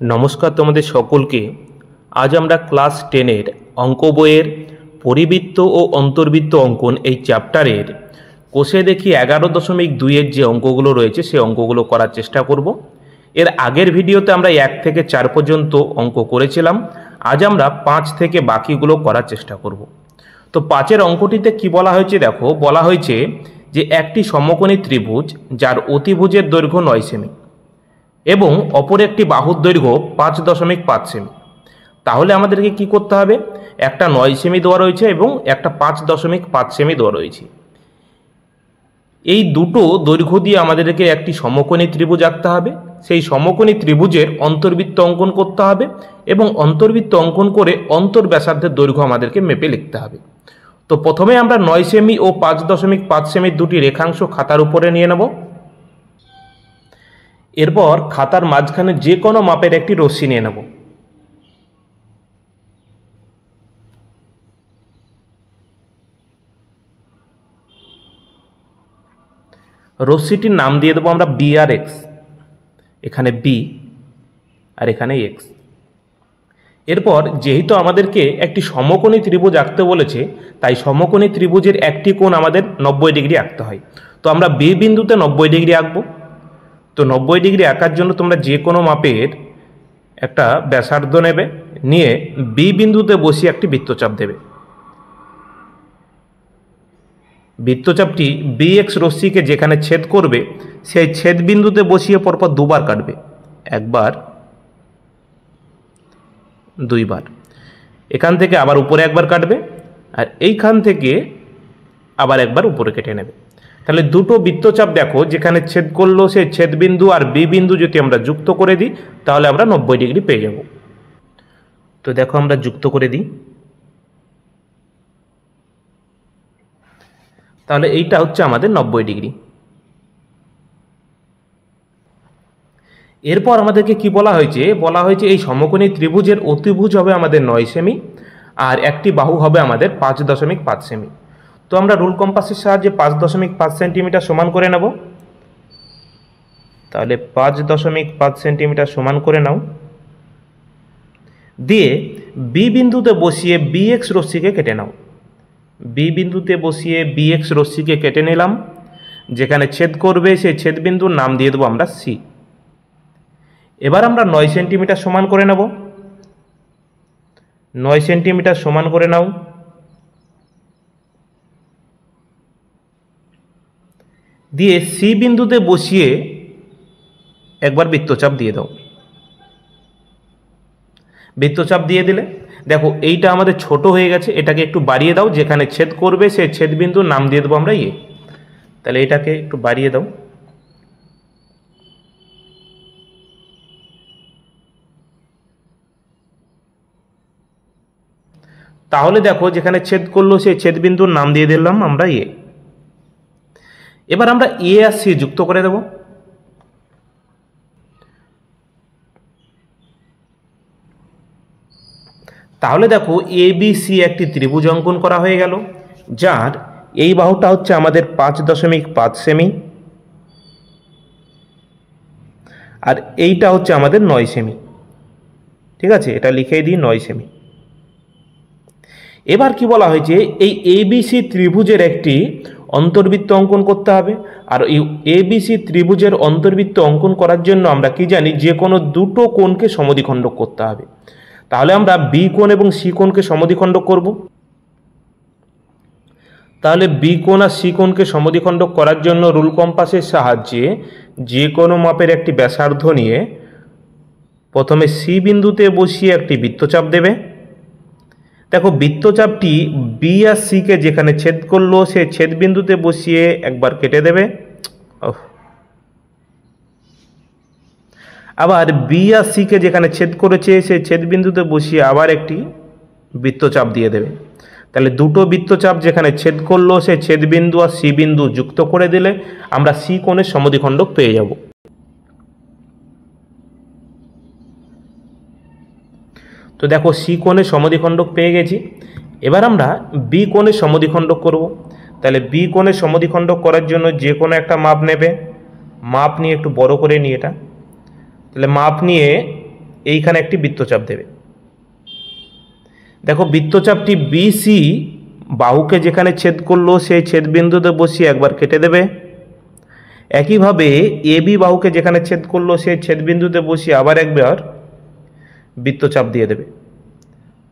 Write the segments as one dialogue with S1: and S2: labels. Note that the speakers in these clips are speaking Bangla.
S1: নমস্কার তোমাদের সকলকে। আজ আমরা ক্লাস 10-এর অঙ্ক বইয়ের পরিবৃত্ত ও অন্তর্বৃত্ত অঙ্কন এই চ্যাপ্টারের কোষে দেখি 11.2-এর যে অঙ্কগুলো রয়েছে সেই অঙ্কগুলো করার চেষ্টা করব। এর আগের ভিডিওতে আমরা 1 থেকে 4 পর্যন্ত অঙ্ক করেছিলাম। আজ আমরা 5 থেকে বাকিগুলো করার চেষ্টা করব। তো 5-এর অঙ্কটিতে কি বলা হয়েছে দেখো, বলা হয়েছে যে একটি সমকোণী ত্রিভুজ যার অতিভুজের দৈর্ঘ্য 9 সেমি এবং অপর একটি বাহুর দৈর্ঘ্য 5.5 সেমি। তাহলে আমাদেরকে কি করতে হবে, একটা 9 সেমি দেওয়া রয়েছে এবং একটা 5.5 সেমি দেওয়া রয়েছে। এই দুটো দৈর্ঘ্য দিয়ে আমাদেরকে একটি সমকোণী ত্রিভুজ আঁকতে হবে। সেই সমকোণী ত্রিভুজের অন্তর্বৃত্ত অঙ্কন করতে হবে এবং অন্তর্বৃত্ত অঙ্কন করে অন্তর্ব্যাসার্ধের দৈর্ঘ্য আমাদেরকে মেপে লিখতে হবে। তো প্রথমে আমরা 9 সেমি ও 5.5 সেমির দুটি রেখাংশ খাতার উপরে নিয়ে নেব। এরপর খাতার মাঝখানে যে কোনো মাপের একটি রশ্মি নিয়ে নেব। রশ্মিটির নাম দিয়ে দেবো আমরা বি আর এক্স। এখানে বি আর এখানে এক্স। এরপর যেহেতু আমাদেরকে একটি সমকোণী ত্রিভুজ আঁকতে বলেছে, তাই সমকোণী ত্রিভুজের একটি কোণ আমাদের 90 ডিগ্রি আঁকতে হয়। তো আমরা বি বিন্দুতে 90 ডিগ্রি আঁকবো। তো 90 ডিগ্রি আঁকার জন্য তোমরা যে কোনো মাপের একটা ব্যাসার্ধ নেবে, নিয়ে বি বিন্দুতে বসিয়ে একটি বৃত্তচাপ দেবে। বৃত্তচাপটি বি এক্স রশ্মিকে যেখানে ছেদ করবে সেই ছেদ বিন্দুতে বসিয়ে পরপর দুবার কাটবে, একবার দুইবার। এখান থেকে আবার উপরে একবার কাটবে আর এইখান থেকে আবার একবার উপরে কেটে নেবে। তাহলে দুটো বৃত্তচাপ দেখো যেখানে ছেদ করলো সেই ছেদ বিন্দু আর বি বিন্দু যদি আমরা যুক্ত করে দিই তাহলে আমরা 90 ডিগ্রি পেয়ে যাব। তো দেখো আমরা যুক্ত করে দিই। তাহলে এইটা হচ্ছে আমাদের 90 ডিগ্রি। এরপর আমাদেরকে কি বলা হয়েছে, বলা হয়েছে এই সমকোণী ত্রিভুজের অতিভুজ হবে আমাদের 9 সেমি আর একটি বাহু হবে আমাদের 5.5 সেমি। তো আমরা রুল কম্পাসের সাহায্যে 5.5 সেন্টিমিটার সমান করে নেব। তাহলে 5.5 সেন্টিমিটার সমান করে নাও। দিয়ে বি বিন্দুতে বসিয়ে বি এক্স রশ্মিকে কেটে নাও। বি বিন্দুতে বসিয়ে বি এক্স রশ্মিকে কেটে নিলাম। যেখানে ছেদ করবে সেই ছেদ বিন্দুর নাম দিয়ে দেবো আমরা সি। এবার আমরা 9 সেন্টিমিটার সমান করে নেব। 9 সেন্টিমিটার সমান করে নাও। দিয়ে সি বিন্দুতে বসিয়ে একবার বৃত্তচাপ দিয়ে দাও। বৃত্তচাপ দিয়ে দিলে দেখো এইটা আমাদের ছোট হয়ে গেছে, এটাকে একটু বাড়িয়ে দাও। যেখানে ছেদ করবে সেই ছেদ বিন্দুর নাম দিয়ে দেবো আমরা এ। তাহলে এটাকে একটু বাড়িয়ে দাও। তাহলে দেখো যেখানে ছেদ করলো সেই ছেদ বিন্দুর নাম দিয়ে দিলাম আমরা এ। এবার আমরা এ আর সি যুক্ত করে দেব। তাহলে দেখো এ বি সি একটি ত্রিভুজ অঙ্কন করা হয়ে গেল, যার এই বাহুটা হচ্ছে আমাদের 5.5 সেমি আর এইটা হচ্ছে আমাদের 9 সেমি। ঠিক আছে, এটা লিখে দিই 9 সেমি। এবার কি বলা হয়েছে, এই এবিসি ত্রিভুজের একটি অন্তর্বৃত্ত অঙ্কন করতে হবে। আর এই এবিসি ত্রিভুজের অন্তর্বৃত্ত অঙ্কন করার জন্য আমরা কি জানি, যে কোনো দুটো কোণকে সমদ্বিখণ্ডক করতে হবে। তাহলে আমরা বি কোণ এবং সি কোণকে সমদ্বিখণ্ডক করব। তাহলে বি কোণ আর সি কোণকে সমদ্বিখণ্ডক করার জন্য রুল কম্পাসের সাহায্যে যে কোনো মাপের একটি ব্যাসার্ধ নিয়ে প্রথমে সি বিন্দুতে বসিয়ে একটি বৃত্তচাপ দেবে। দেখো বৃত্তচাপটি বি আর সিকে যেখানে ছেদ করলো সেই ছেদ বিন্দুতে বসিয়ে একবার কেটে দেবে। আবার বি আর সিকে যেখানে ছেদ করেছে সেই ছেদ বিন্দুতে বসিয়ে আবার একটি বৃত্তচাপ দিয়ে দেবে। তাহলে দুটো বৃত্তচাপ যেখানে ছেদ করলো সেই ছেদ বিন্দু আর সি বিন্দু যুক্ত করে দিলে আমরা সি কোণের সমদ্বিখণ্ডক পেয়ে যাব। তো দেখো সি কোণের সমদ্বিখণ্ডক পেয়ে গেছি। এবার আমরা বি কোণের সমদ্বিখণ্ডক করব। তাহলে বি কোণের সমদ্বিখণ্ডক করার জন্য যে কোনো একটা মাপ নেবে। মাপ নিয়ে একটু বড় করে নিয়ে এটা, তাহলে মাপ নিয়ে এইখানে একটি বৃত্তচাপ দেবে। দেখো বৃত্তচাপটি বিসি বাহুকে যেখানে ছেদ করলো সেই ছেদবিন্দুতে বসিয়ে একবার কেটে দেবে। একইভাবে এবি বাহুকে যেখানে ছেদ করলো সেই ছেদবিন্দুতে বসিয়ে আবার একবার বৃত্তচাপ দিয়ে দেবে।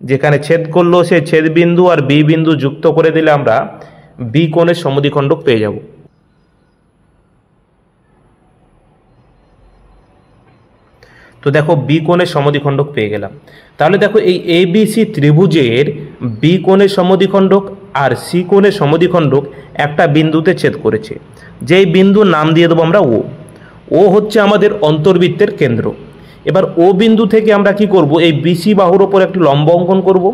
S1: যেখানে ছেদ করলো সেই ছেদবিন্দু আর বি বিন্দু যুক্ত করে দিলে আমরা বি কোণের সমদ্বিখণ্ডক পেয়ে যাব। তো দেখো বি কোণের সমদ্বিখণ্ডক পেয়ে গেলাম। তাহলে দেখো এই এবিসি ত্রিভুজের বি কোণের সমদ্বিখণ্ডক আর সি কোণের সমদ্বিখণ্ডক একটা বিন্দুতে ছেদ করেছে, যেই বিন্দুর নাম দিয়ে দেবো আমরা ও। ও হচ্ছে আমাদের অন্তর্বৃত্তের কেন্দ্র। এবার ও বিন্দু থেকে আমরা কি করব, এই বিসি বাহুর ওপর একটি লম্ব অঙ্কন করব।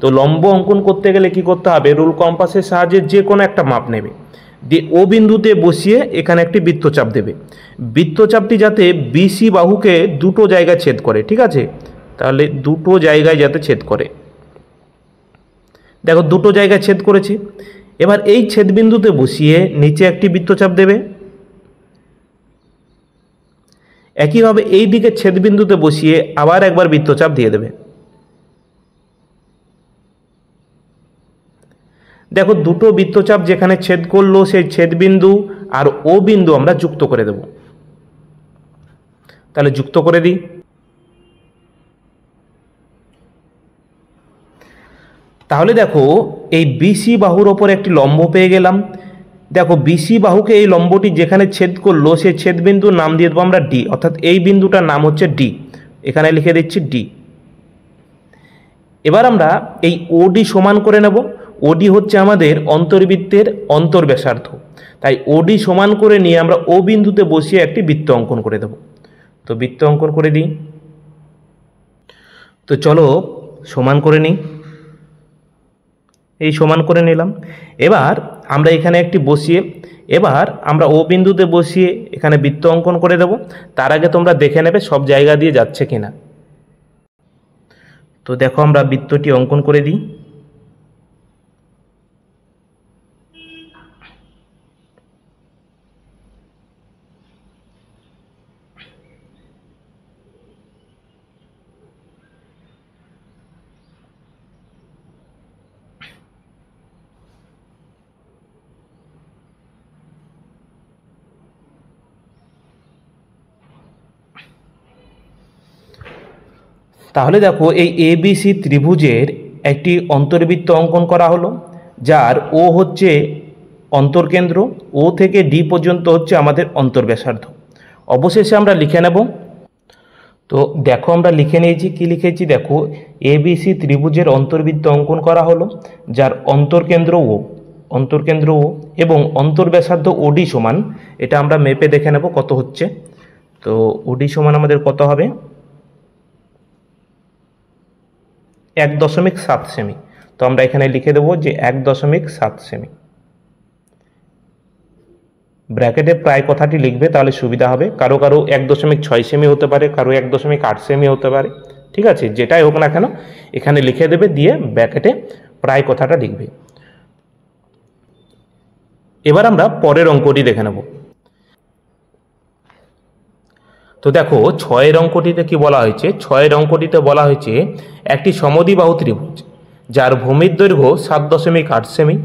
S1: তো লম্ব অঙ্কন করতে গেলে কি করতে হবে, রুল কম্পাসের সাহায্যে যে কোনো একটা মাপ নেবে, দিয়ে ও বিন্দুতে বসিয়ে এখানে একটি বৃত্তচাপ দেবে। বৃত্তচাপটি যাতে বিসি বাহুকে দুটো জায়গায় ছেদ করে, ঠিক আছে? তাহলে দুটো জায়গায় যাতে ছেদ করে, দেখো দুটো জায়গায় ছেদ করেছে। এবার এই ছেদবিন্দুতে বসিয়ে নিচে একটি বৃত্তচাপ দেবে। একইভাবে এই দিকে ছেদবিন্দুতে বসিয়ে আবার একবার বৃত্তচাপ দিয়ে দেবে। দেখো দুটো বৃত্তচাপ যেখানে ছেদ করলো সেই ছেদবিন্দু আর ও বিন্দু আমরা যুক্ত করে দেব। তাহলে যুক্ত করে দিই। তাহলে দেখো এই বিসি বাহুর ওপর একটি লম্ব পেয়ে গেলাম। দেখো বিসি বাহুকে এই লম্বটি যেখানে ছেদ করলো সেই ছেদবিন্দুর নাম দিয়ে দেবো আমরা ডি, অর্থাৎ এই বিন্দুটার নাম হচ্ছে ডি। এখানে লিখে দিচ্ছি ডি। এবার আমরা এই ওডি সমান করে নেব। ওডি হচ্ছে আমাদের অন্তর্বৃত্তের অন্তর্ব্যাসার্ধ, তাই ওডি সমান করে নিয়ে আমরা ও বিন্দুতে বসিয়ে একটি বৃত্ত অঙ্কন করে দেব। তো বৃত্ত অঙ্কন করে দিই। তো চলো সমান করে নিই। এই সমান করে নিলাম। এবার আমরা এখানে একটি বসিয়ে এবার আমরা ও বিন্দুতে বসিয়ে এখানে বৃত্ত অঙ্কন করে দেব। তার আগে তোমরা দেখে নেবে সব জায়গা দিয়ে যাচ্ছে কিনা। তো দেখো আমরা বৃত্তটি অঙ্কন করে দিই। তাহলে দেখো এই এবিসি ত্রিভুজের একটি অন্তর্বৃত্ত অঙ্কন করা হলো, যার ও হচ্ছে অন্তর্কেন্দ্র, ও থেকে ডি পর্যন্ত হচ্ছে আমাদের অন্তর্ব্যাসার্ধ। অবশেষে আমরা লিখে নেব। তো দেখো আমরা লিখে নিয়েছি, কি লিখেছি দেখো, এবিসি ত্রিভুজের অন্তর্বৃত্ত অঙ্কন করা হলো, যার অন্তর্কেন্দ্র ও এবং অন্তর্ব্যাসার্ধ ওডি সমান, এটা আমরা মেপে দেখে নেব কত হচ্ছে। তো ওডি সমান আমাদের কত হবে, 1.7 সেমি। তো আমরা এখানে লিখে দেবো যে 1.7 সেমি। ব্র্যাকেটে প্রায় কথাটি লিখবে, তাহলে সুবিধা হবে। কারো 1.6 সেমি হতে পারে, কারো 1.8 সেমি হতে পারে, ঠিক আছে? যেটাই হোক না কেন এখানে লিখে দেবে, দিয়ে ব্র্যাকেটে প্রায় কথাটা লিখবে। এবার আমরা পরের অঙ্কটি দেখে নেব। তো দেখো 6 অঙ্কটিতে কি বলা হয়েছে, 6 অঙ্কটিতে বলা হয়েছে একটি সমদ্বিবাহু ত্রিভুজ যার ভূমির দৈর্ঘ্য 7.8 সেমি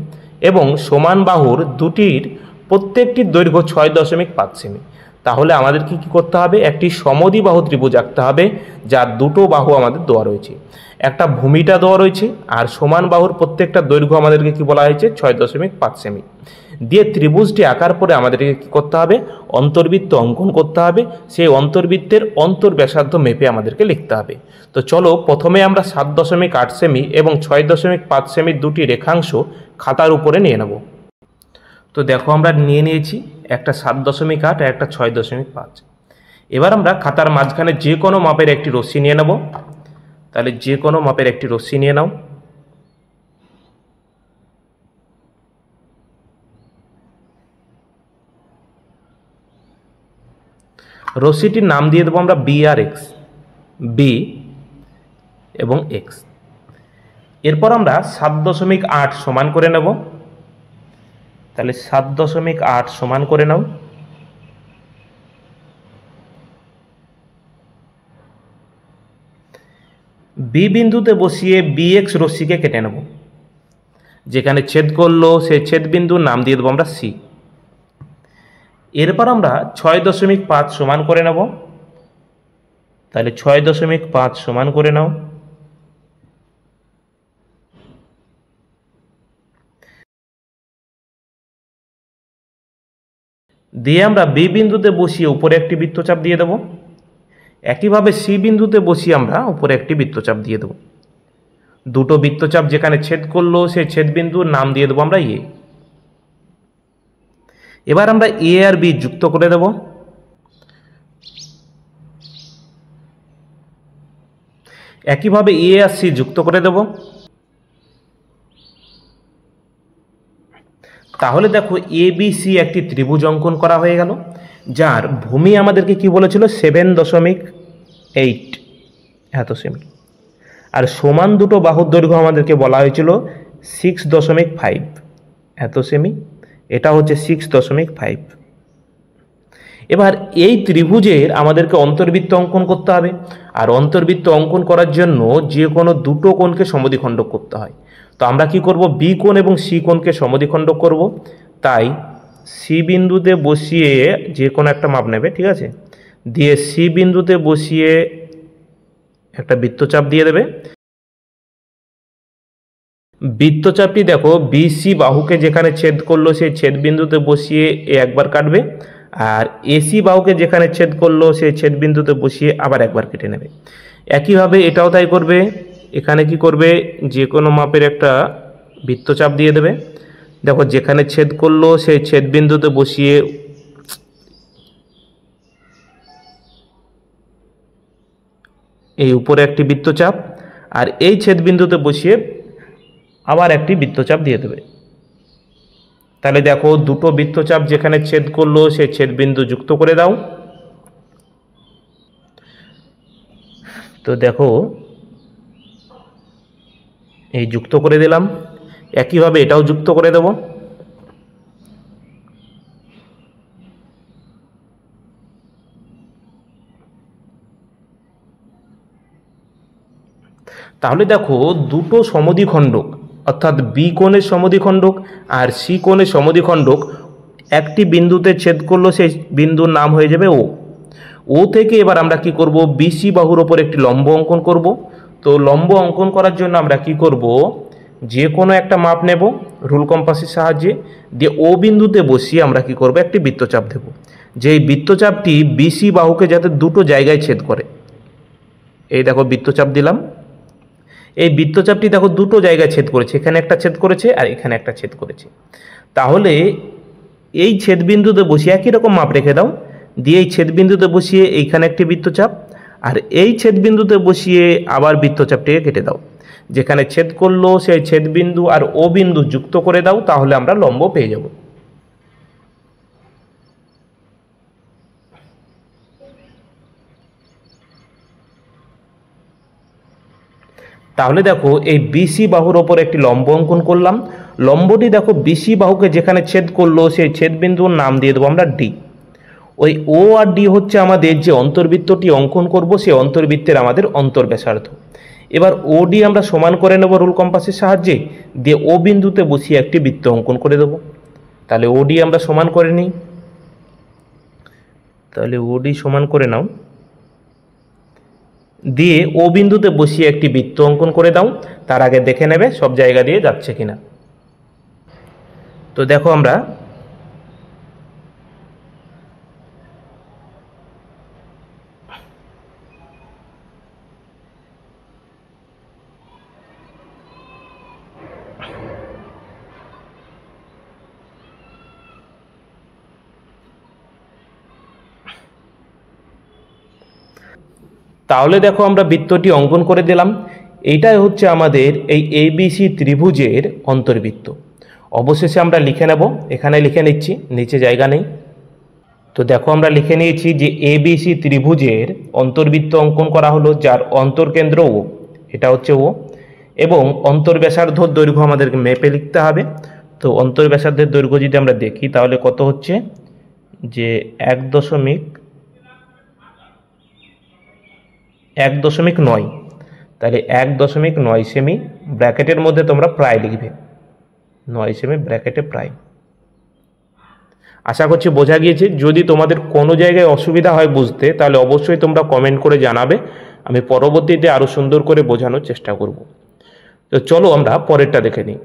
S1: এবং সমান বাহুর দুটির প্রত্যেকটির দৈর্ঘ্য 6.5 সেমি। তাহলে আমাদের কি করতে হবে, একটি সমদ্বিবাহু ত্রিভুজ আঁকতে হবে যার দুটো বাহু আমাদের দেওয়া রয়েছে, একটা ভূমিটা দেওয়া রয়েছে আর সমান বাহুর প্রত্যেকটা দৈর্ঘ্য আমাদেরকে কি বলা হয়েছে 6.5 সেমি। দিয়ে ত্রিভুজটি আঁকার পরে আমাদেরকে কী করতে হবে, অন্তর্বৃত্ত অঙ্কন করতে হবে। সেই অন্তর্বৃত্তের অন্তর্ব্যাসার্ধ মেপে আমাদেরকে লিখতে হবে। তো চলো প্রথমে আমরা 7.8 সেমি এবং 6.5 সেমির দুটি রেখাংশ খাতার উপরে নিয়ে নেব। তো দেখো আমরা নিয়ে নিয়েছি একটা 7.8 আর একটা 6.5। এবার আমরা খাতার মাঝখানে যে কোনো মাপের একটি রশ্মি নিয়ে নেব। তাহলে যে কোনো মাপের একটি রশ্মি নিয়ে নাও। রশ্মিটির নাম দিয়ে দেবো আমরা বি আর এক্স, বি এবং এক্স। এরপর আমরা 7.8 সমান করে নেব। তাহলে 7.8 সমান করে নাও। বি বিন্দুতে বসিয়ে বিএক্স রশ্মিকে কেটে নেব। যেখানে ছেদ করলো সেই ছেদ বিন্দুর নাম দিয়ে দেবো আমরা সি। এরপর আমরা 6.5 সমান করে নেব। তাহলে 6.5 সমান করে নাও। দিয়ে আমরা বি বিন্দুতে বসিয়ে উপরে একটি বৃত্তচাপ দিয়ে দেব। একইভাবে সি বিন্দুতে বসিয়ে আমরা উপরে একটি বৃত্তচাপ দিয়ে দেব। দুটো বৃত্তচাপ যেখানে ছেদ করলো সেই ছেদ বিন্দুর নাম দিয়ে দেবো আমরা এ। এবার আমরা এ আর বি যুক্ত করে দেব। একইভাবে এ আর সি যুক্ত করে দেব। তাহলে দেখো এ বি সি একটি ত্রিভুজ অঙ্কন করা হয়ে গেল, যার ভূমি আমাদেরকে কি বলেছিল 7.8 এত সেমি, আর সমান দুটো বাহুর দৈর্ঘ্য আমাদেরকে বলা হয়েছিল 6.5 এত সেমি। এটা হচ্ছে 6.5। এবার এই ত্রিভুজের আমাদেরকে অন্তর্বৃত্ত অঙ্কন করতে হবে, আর অন্তর্বৃত্ত অঙ্কন করার জন্য যে কোনো দুটো কোণকে সমদ্বিখণ্ডক করতে হয়। তো আমরা কি করব, বি কোণ এবং সি কোণকে সমদ্বিখণ্ডক করব। তাই সি বিন্দুতে বসিয়ে যে কোনো একটা মাপ নেবে, ঠিক আছে, দিয়ে সি বিন্দুতে বসিয়ে একটা বৃত্তচাপ দিয়ে দেবে। বৃত্তচাপটি দেখো বিসি বাহুকে যেখানে ছেদ করলো সেই ছেদ বিন্দুতে বসিয়ে এ একবার কাটবে, আর এসি বাহুকে যেখানে ছেদ করলো সেই ছেদ বিন্দুতে বসিয়ে আবার একবার কেটে নেবে। একইভাবে এটাও তাই করবে। এখানে কি করবে, যে কোনো মাপের একটা বৃত্তচাপ দিয়ে দেবে। দেখো যেখানে ছেদ করলো সেই ছেদ বিন্দুতে বসিয়ে এই উপরে একটি বৃত্তচাপ, আর এই ছেদ বিন্দুতে বসিয়ে আবার একটি বৃত্তচাপ দিয়ে দেবে। তাহলে দেখো দুটো বৃত্তচাপ যেখানে ছেদ করলো সেই ছেদ বিন্দু যুক্ত করে দাও। তো দেখো এই যুক্ত করে দিলাম। একইভাবে এটাও যুক্ত করে দেব। তাহলে দেখো দুটো সমদ্বিখণ্ডক, অর্থাৎ বি কোণের সমদ্বিখণ্ডক আর সি কোণের সমদ্বিখণ্ডক একটি বিন্দুতে ছেদ করলো, সেই বিন্দুর নাম হয়ে যাবে ও। ও থেকে এবার আমরা কি করব, বিসি বাহুর ওপর একটি লম্ব অঙ্কন করব। তো লম্ব অঙ্কন করার জন্য আমরা কি করব, যে কোনো একটা মাপ নেব রুল কম্পাসের সাহায্যে, দিয়ে ও বিন্দুতে বসিয়ে আমরা কি করব, একটি বৃত্তচাপ দেব। যেই বৃত্তচাপটি বিসি বাহুকে যাতে দুটো জায়গায় ছেদ করে। এই দেখো বৃত্তচাপ দিলাম। এই বৃত্তচাপটি দেখো দুটো জায়গায় ছেদ করেছে, এখানে একটা ছেদ করেছে আর এখানে একটা ছেদ করেছে। তাহলে এই ছেদবিন্দুতে বসিয়ে একই রকম মাপ রেখে দাও, দিয়ে এই ছেদবিন্দুতে বসিয়ে এইখানে একটি বৃত্তচাপ, আর এই ছেদবিন্দুতে বসিয়ে আবার বৃত্তচাপটিকে কেটে দাও। যেখানে ছেদ করলো সেই ছেদবিন্দু আর ও বিন্দু যুক্ত করে দাও, তাহলে আমরা লম্ব পেয়ে যাব। তাহলে দেখো এই বিসি বাহুর ওপর একটি লম্ব অঙ্কন করলাম। লম্বটি দেখো বিসি বাহুকে যেখানে ছেদ করলো সেই ছেদবিন্দুর নাম দিয়ে দেবো আমরা ডি। ওই ও আর ডি হচ্ছে আমাদের যে অন্তর্বৃত্তটি অঙ্কন করব সেই অন্তর্বৃত্তের আমাদের অন্তর্ব্যাসার্ধ। এবার ও ডি আমরা সমান করে নেব রুল কম্পাসের সাহায্যে, দিয়ে ও বিন্দুতে বসিয়ে একটি বৃত্ত অঙ্কন করে দেব। তাহলে ও ডি আমরা সমান করে নিই। তাহলে ও ডি সমান করে নাও, দিয়ে ও বিন্দুতে বসিয়ে একটি বৃত্ত অঙ্কন করে দাও। তার আগে দেখে নেবে সব জায়গা দিয়ে যাচ্ছে কিনা। তো দেখো আমরা তাহলে দেখো আমরা বৃত্তটি অঙ্কন করে দিলাম। এইটাই হচ্ছে আমাদের এই এবিসি ত্রিভুজের অন্তর্বৃত্ত। অবশেষে আমরা লিখে নেব, এখানে লিখে নিচ্ছি, নিচে জায়গা নেই। তো দেখো আমরা লিখে নিয়েছি যে এবিসি ত্রিভুজের অন্তর্বৃত্ত অঙ্কন করা হলো, যার অন্তর্কেন্দ্র ও, এটা হচ্ছে ও, এবং অন্তর্ব্যাসার্ধর দৈর্ঘ্য আমাদেরকে মেপে লিখতে হবে। তো অন্তর্ব্যাসার্ধের দৈর্ঘ্য যদি আমরা দেখি তাহলে কত হচ্ছে, যে 1.9। তাহলে 1.9 সেমি ব্র্যাকেটের মধ্যে তোমরা প্রায় লিখবে, 9 সেমি ব্র্যাকেটে প্রায়। আশা করছি বোঝা গিয়েছে। যদি তোমাদের কোনো জায়গায় অসুবিধা হয় বুঝতে, তাহলে অবশ্যই তোমরা কমেন্ট করে জানাবে, আমি পরবর্তীতে আরও সুন্দর করে বোঝানোর চেষ্টা করব। তো চলো আমরা পরেরটা দেখে নিই।